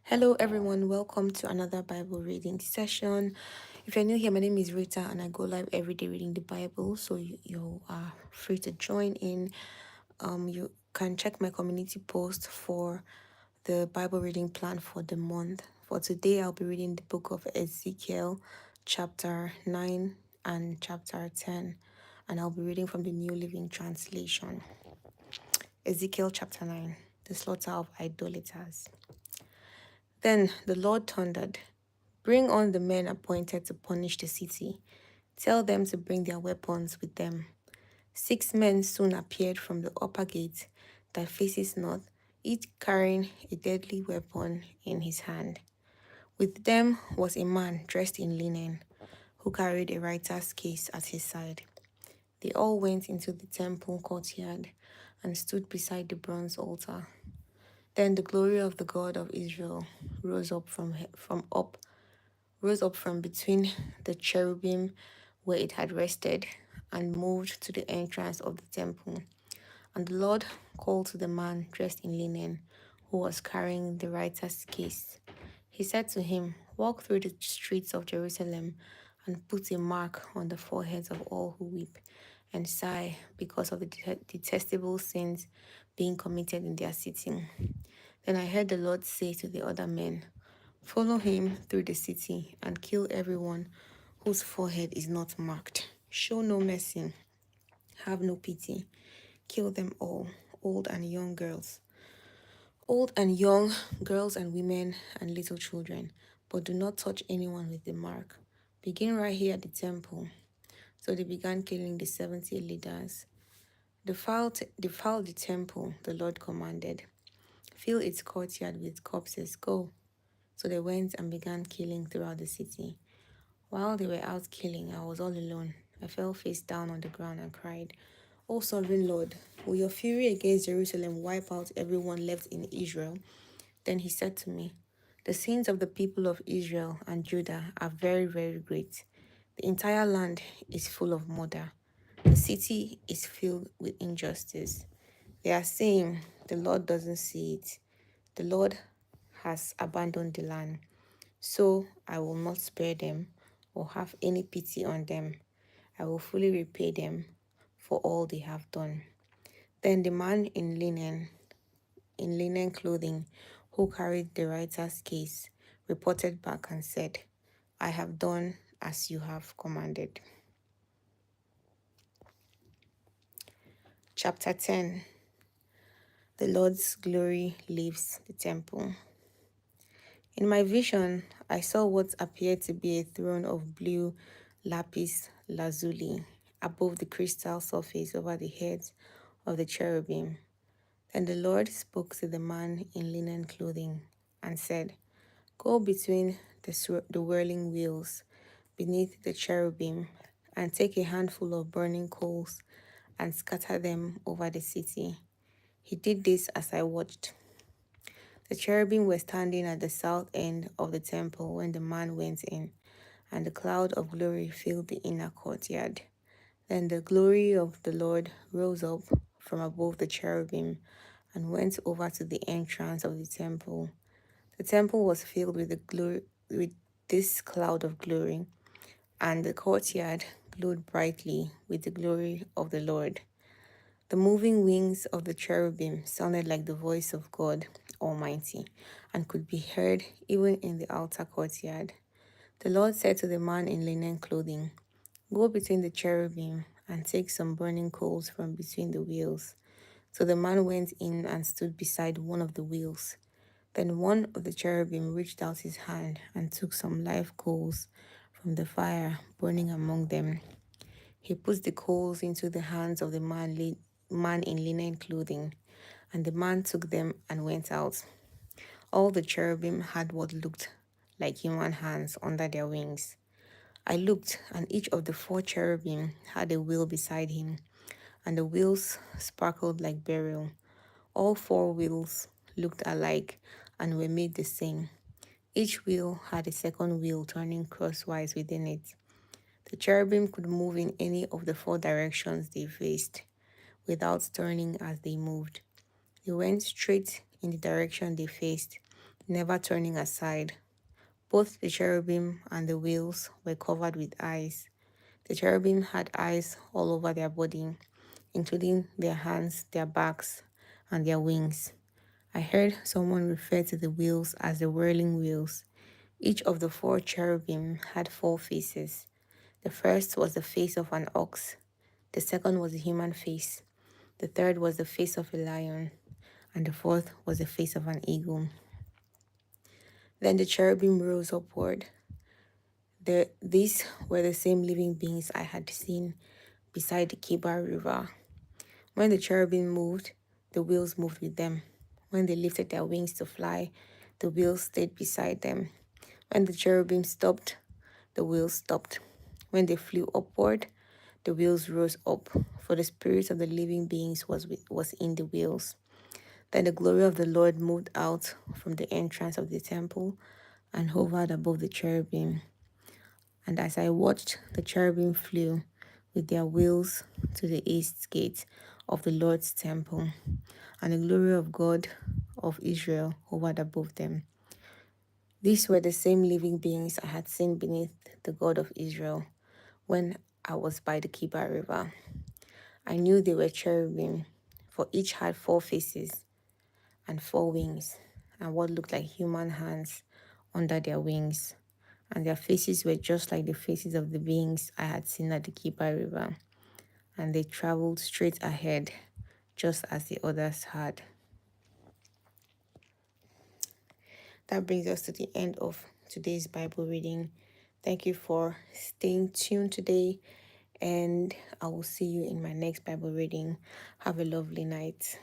Hello, everyone. Welcome to another Bible reading session. If you're new here, my name is Rita, and I go live every day reading the Bible. So you are free to join in. You can check my community post for the Bible reading plan for the month. For today, I'll be reading the book of Ezekiel, chapter 9 and chapter 10, and I'll be reading from the New Living Translation. Ezekiel chapter 9, the slaughter of idolaters. Then the Lord thundered, "Bring on the men appointed to punish the city. Tell them to bring their weapons with them." 6 men soon appeared from the upper gate that faces north, each carrying a deadly weapon in his hand. With them was a man dressed in linen, who carried a writer's case at his side. They all went into the temple courtyard and stood beside the bronze altar. Then the glory of the God of Israel rose up rose up from between the cherubim where it had rested and moved to the entrance of the temple. And the Lord called to the man dressed in linen who was carrying the writer's case. He said to him, "Walk through the streets of Jerusalem and put a mark on the foreheads of all who weep and sigh because of the detestable sins being committed in their city." Then I heard the Lord say to the other men, "Follow him through the city and kill everyone whose forehead is not marked. Show no mercy, have no pity. Kill them all, old and young girls, old and young girls and women and little children, but do not touch anyone with the mark. Begin right here at the temple." So they began killing the 70 leaders. Defile the temple, the Lord commanded. Fill its courtyard with corpses. Go. So they went and began killing throughout the city. While they were out killing, I was all alone. I fell face down on the ground and cried, "O sovereign Lord, will your fury against Jerusalem wipe out everyone left in Israel?" Then he said to me, "The sins of the people of Israel and Judah are very, very great. The entire land is full of murder. The city is filled with injustice. They are saying, 'The Lord doesn't see it. The Lord has abandoned the land.' So I will not spare them or have any pity on them. I will fully repay them for all they have done." Then the man in linen clothing, who carried the writer's case, reported back and said, "I have done as you have commanded." Chapter 10. The Lord's glory leaves the temple. In my vision, I saw what appeared to be a throne of blue lapis lazuli above the crystal surface over the heads of the cherubim. Then the Lord spoke to the man in linen clothing and said, "Go between the whirling wheels beneath the cherubim and take a handful of burning coals and scatter them over the city." He did this as I watched. The cherubim were standing at the south end of the temple when the man went in, and the cloud of glory filled the inner courtyard. Then the glory of the Lord rose up from above the cherubim and went over to the entrance of the temple. The temple was filled with this cloud of glory, and the courtyard glowed brightly with the glory of the Lord. The moving wings of the cherubim sounded like the voice of God Almighty and could be heard even in the outer courtyard. The Lord said to the man in linen clothing, "Go between the cherubim and take some burning coals from between the wheels." So the man went in and stood beside one of the wheels. Then one of the cherubim reached out his hand and took some live coals from the fire burning among them. He put the coals into the hands of the man in linen clothing, and the man took them and went out. All the cherubim had what looked like human hands under their wings. I looked, and each of the 4 cherubim had a wheel beside him, and the wheels sparkled like beryl. All 4 wheels looked alike and were made the same. Each wheel had a second wheel turning crosswise within it. The cherubim could move in any of the 4 directions they faced, without turning as they moved. They went straight in the direction they faced, never turning aside. Both the cherubim and the wheels were covered with eyes. The cherubim had eyes all over their body, including their hands, their backs, and their wings. I heard someone refer to the wheels as the whirling wheels. Each of the four cherubim had four faces. The first was the face of an ox, the second was a human face, the third was the face of a lion, and the fourth was the face of an eagle. Then the cherubim rose upward. These were the same living beings I had seen beside the Kibar River. When the cherubim moved, the wheels moved with them. When they lifted their wings to fly, the wheels stayed beside them. When the cherubim stopped, the wheels stopped. When they flew upward, the wheels rose up, for the spirit of the living beings was in the wheels. Then the glory of the Lord moved out from the entrance of the temple and hovered above the cherubim. And as I watched, the cherubim flew with their wheels to the east gate of the Lord's temple, and the glory of God of Israel hovered above them. These were the same living beings I had seen beneath the God of Israel when I was by the Kibar River. I knew they were cherubim, for each had four faces and four wings, and what looked like human hands under their wings. And their faces were just like the faces of the beings I had seen at the Kibar River, and they traveled straight ahead, just as the others had. That brings us to the end of today's Bible reading. Thank you for staying tuned today, and I will see you in my next Bible reading. Have a lovely night.